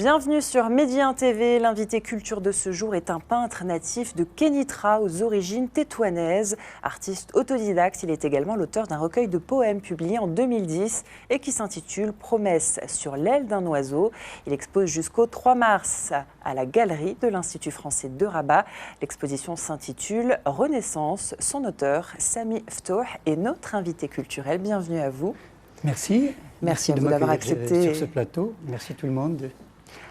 Bienvenue sur Média TV. L'invité culture de ce jour est un peintre natif de Kénitra aux origines tétouanaises. Artiste autodidacte, il est également l'auteur d'un recueil de poèmes publié en 2010 et qui s'intitule « Promesse sur l'aile d'un oiseau ». Il expose jusqu'au 3 mars à la galerie de l'Institut français de Rabat. L'exposition s'intitule « Renaissance ». Son auteur, Sami Ftouh, est notre invité culturel. Bienvenue à vous. Merci. Merci à vous d'avoir accepté. Sur ce plateau. Merci tout le monde.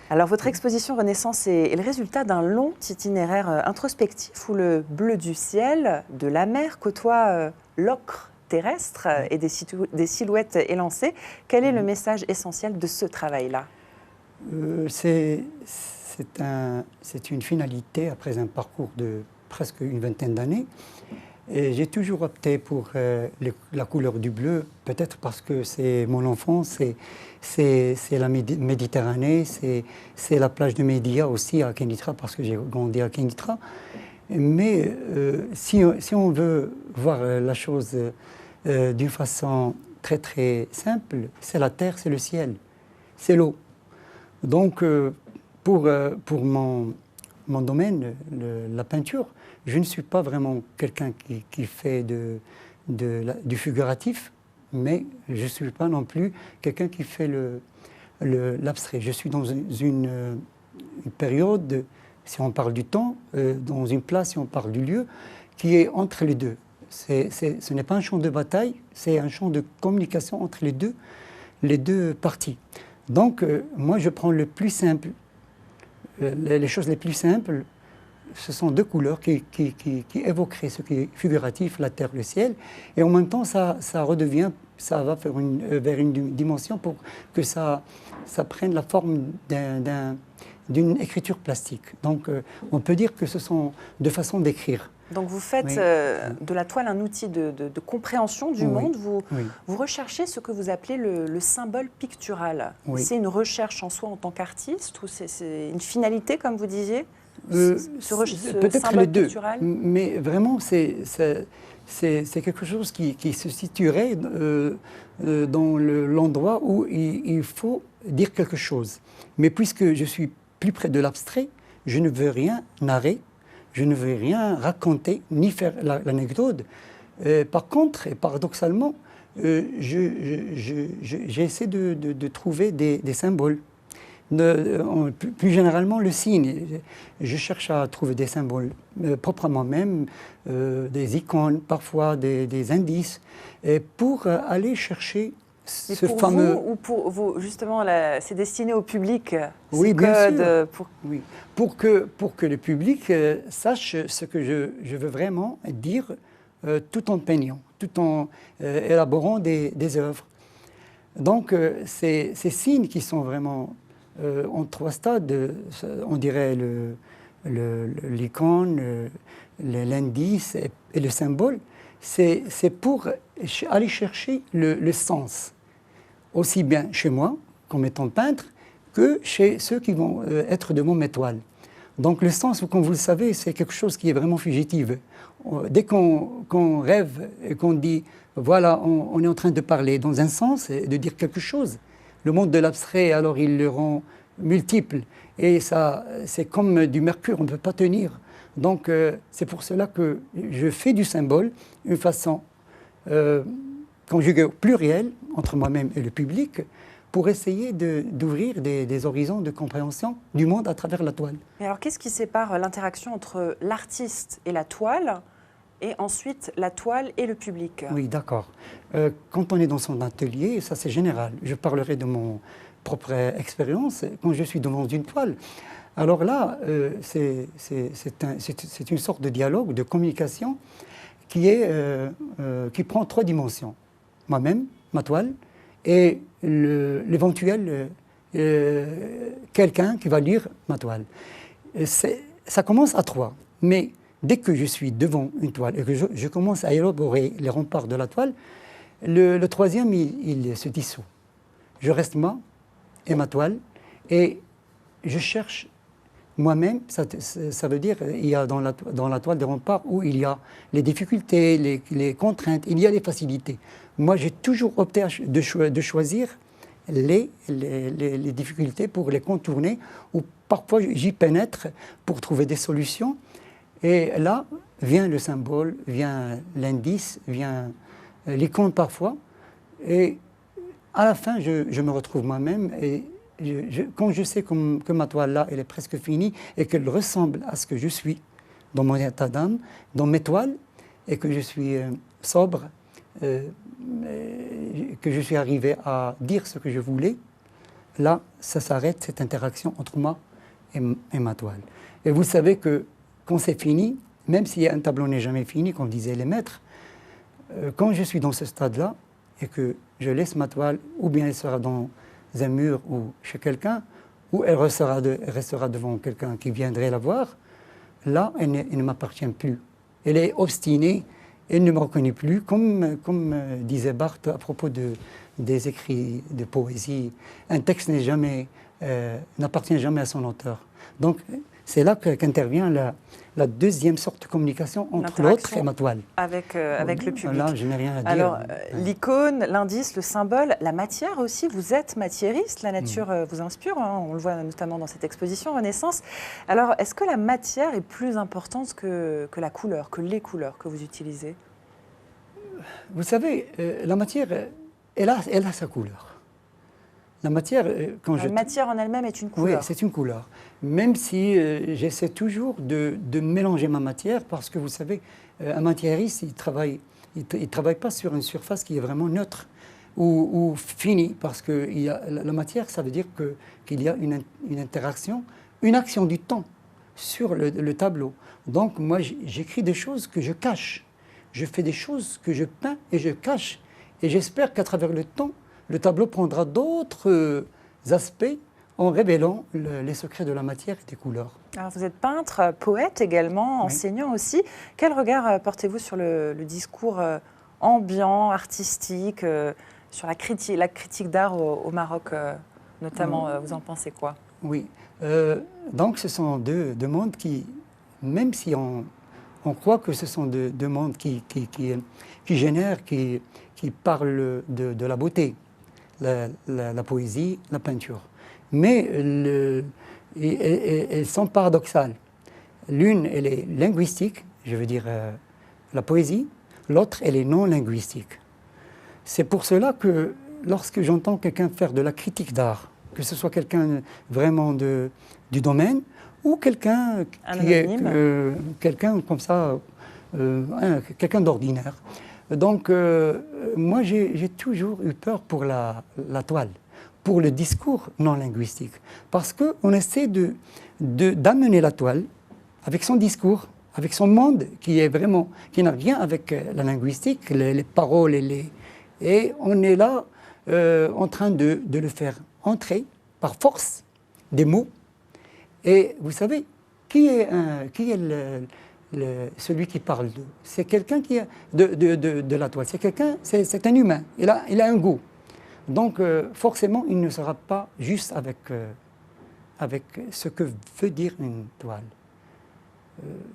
Alors, votre exposition Renaissance est le résultat d'un long itinéraire introspectif où le bleu du ciel, de la mer, côtoie l'ocre terrestre et des silhouettes élancées. Quel est le message essentiel de ce travail-là ? C'est une finalité après un parcours de presque une vingtaine d'années. Et j'ai toujours opté pour la couleur du bleu, peut-être parce que c'est mon enfance, c'est la Méditerranée, c'est la plage de Média aussi à Kénitra, parce que j'ai grandi à Kénitra. Mais si on veut voir la chose d'une façon très très simple, c'est la terre, c'est le ciel, c'est l'eau. Donc pour mon domaine, la peinture, je ne suis pas vraiment quelqu'un qui fait du figuratif, mais je ne suis pas non plus quelqu'un qui fait l'abstrait. Je suis dans une période, si on parle du temps, dans une place, si on parle du lieu, qui est entre les deux. Ce n'est pas un champ de bataille, c'est un champ de communication entre les deux parties. Donc, moi, je prends le plus simple, les choses les plus simples. Ce sont deux couleurs qui évoqueraient ce qui est figuratif, la terre, le ciel, et en même temps, ça redevient, ça va vers une dimension pour que ça prenne la forme d'une écriture plastique. Donc, on peut dire que ce sont deux façons d'écrire. Donc, vous faites de la toile un outil de compréhension du monde. Vous recherchez ce que vous appelez le symbole pictural. Oui. C'est une recherche en soi en tant qu'artiste ou c'est une finalité, comme vous disiez ? Peut-être les deux, pictural. Mais vraiment c'est quelque chose qui se situerait dans l'endroit où il faut dire quelque chose. Mais puisque je suis plus près de l'abstrait, je ne veux rien narrer, je ne veux rien raconter, ni faire l'anecdote. Par contre, et paradoxalement, j'essaie de trouver des symboles. Plus généralement, le signe. Je cherche à trouver des symboles propres à moi-même, des icônes, parfois des indices, pour aller chercher ce fameux... Vous, ou pour vous, justement, c'est destiné au public, oui, bien sûr. Pour... Oui. Pour que le public sache ce que je veux vraiment dire, tout en peignant, tout en élaborant des œuvres. Donc, ces signes qui sont vraiment... en trois stades, on dirait l'icône, l'indice et le symbole, c'est pour aller chercher le sens, aussi bien chez moi, comme étant peintre, que chez ceux qui vont être devant mes toiles. Donc le sens, comme vous le savez, c'est quelque chose qui est vraiment fugitif. Dès qu'on rêve et qu'on dit, voilà, on est en train de parler dans un sens et de dire quelque chose, le monde de l'abstrait, alors, il le rend multiple. Et ça, c'est comme du mercure, on ne peut pas tenir. Donc, c'est pour cela que je fais du symbole une façon conjuguée au pluriel entre moi-même et le public pour essayer d'ouvrir des horizons de compréhension du monde à travers la toile. Mais alors, qu'est-ce qui sépare l'interaction entre l'artiste et la toile et ensuite la toile et le public? Oui, d'accord. Quand on est dans son atelier, ça c'est général. Je parlerai de mon propre expérience quand je suis devant une toile. Alors là, c'est une sorte de dialogue, de communication qui prend trois dimensions. Moi-même, ma toile, et l'éventuel quelqu'un qui va lire ma toile. Ça commence à trois, mais dès que je suis devant une toile et que je commence à élaborer les remparts de la toile, le troisième, il se dissout. Je reste moi et ma toile, et je cherche moi-même, ça veut dire il y a dans la toile des remparts où il y a les difficultés, les contraintes, il y a les facilités. Moi, j'ai toujours opté de choisir les difficultés, pour les contourner, ou parfois j'y pénètre pour trouver des solutions. Et là vient le symbole, vient l'indice, vient l'icône parfois. Et à la fin, je me retrouve moi-même. Et quand je sais que ma toile là, elle est presque finie et qu'elle ressemble à ce que je suis dans mon état d'âme, dans mes toiles, et que je suis sobre, que je suis arrivé à dire ce que je voulais, là, ça s'arrête, cette interaction entre moi et ma toile. Et vous savez que quand c'est fini, même si un tableau n'est jamais fini, comme disaient les maîtres, quand je suis dans ce stade-là et que je laisse ma toile, ou bien elle sera dans un mur ou chez quelqu'un, ou elle restera devant quelqu'un qui viendrait la voir, là, elle ne m'appartient plus. Elle est obstinée, elle ne me reconnaît plus, comme disait Barthes à propos des écrits de poésie. Un texte n'appartient jamais à son auteur. Donc, c'est là qu'intervient la deuxième sorte de communication entre l'autre et ma toile. Avec le public. Là, je n'ai rien à dire. Alors, l'icône, l'indice, le symbole, la matière aussi, vous êtes matiériste, la nature vous inspire, hein, on le voit notamment dans cette exposition Renaissance. Alors, est-ce que la matière est plus importante que la couleur, que les couleurs que vous utilisez? Vous savez, la matière, elle a sa couleur. La matière, la matière en elle-même est une couleur. Oui, c'est une couleur. Même si j'essaie toujours de mélanger ma matière, parce que vous savez, un matiériste, il travaille pas sur une surface qui est vraiment neutre ou finie, parce que la matière, ça veut dire qu'il y a une interaction, une action du temps sur le tableau. Donc moi, j'écris des choses que je cache. Je fais des choses que je peins et je cache. Et j'espère qu'à travers le temps, le tableau prendra d'autres aspects en révélant les secrets de la matière et des couleurs. Alors vous êtes peintre, poète également, enseignant aussi. Quel regard portez-vous sur le discours ambiant, artistique, sur la critique d'art au Maroc notamment? Vous en pensez quoi? Oui, donc ce sont deux mondes qui, même si on croit que ce sont deux mondes qui génèrent, qui parlent de la beauté, la poésie, la peinture. Mais elles sont paradoxales. L'une, elle est linguistique, je veux dire la poésie, l'autre, elle est non linguistique. C'est pour cela que lorsque j'entends quelqu'un faire de la critique d'art, que ce soit quelqu'un vraiment du domaine, ou quelqu'un qui est quelqu'un comme ça, quelqu'un d'ordinaire. Donc, moi, j'ai toujours eu peur pour la toile, pour le discours non linguistique, parce qu'on essaie d'amener la toile avec son discours, avec son monde qui n'a rien avec la linguistique, les paroles et on est là en train de le faire entrer par force des mots. Et vous savez, qui est celui qui parle d'eux? C'est quelqu'un qui est de la toile. C'est un humain. Il a un goût. Donc, forcément, il ne sera pas juste avec ce que veut dire une toile.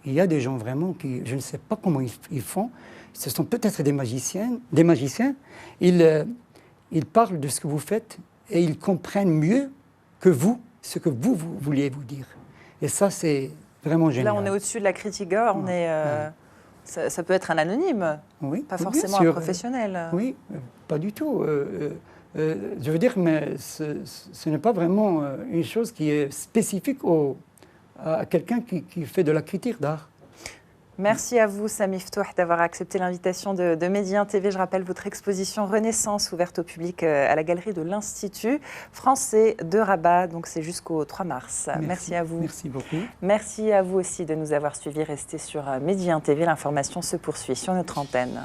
Il y a des gens vraiment qui, je ne sais pas comment ils font. Ce sont peut-être des magiciens. Ils parlent de ce que vous faites et ils comprennent mieux que vous ce que vous vouliez vous dire. Et ça, c'est vraiment génial. Là, on est au-dessus de la critique. Ça peut être un anonyme, pas forcément un professionnel. Oui, pas du tout. Je veux dire, mais ce n'est pas vraiment une chose qui est spécifique à quelqu'un qui fait de la critique d'art. Merci à vous, Sami Ftouh, d'avoir accepté l'invitation de Medi 1 TV. Je rappelle votre exposition Renaissance, ouverte au public à la galerie de l'Institut français de Rabat. Donc c'est jusqu'au 3 mars. Merci à vous. Merci beaucoup. Merci à vous aussi de nous avoir suivis. Restez sur Medi 1 TV. L'information se poursuit sur notre antenne.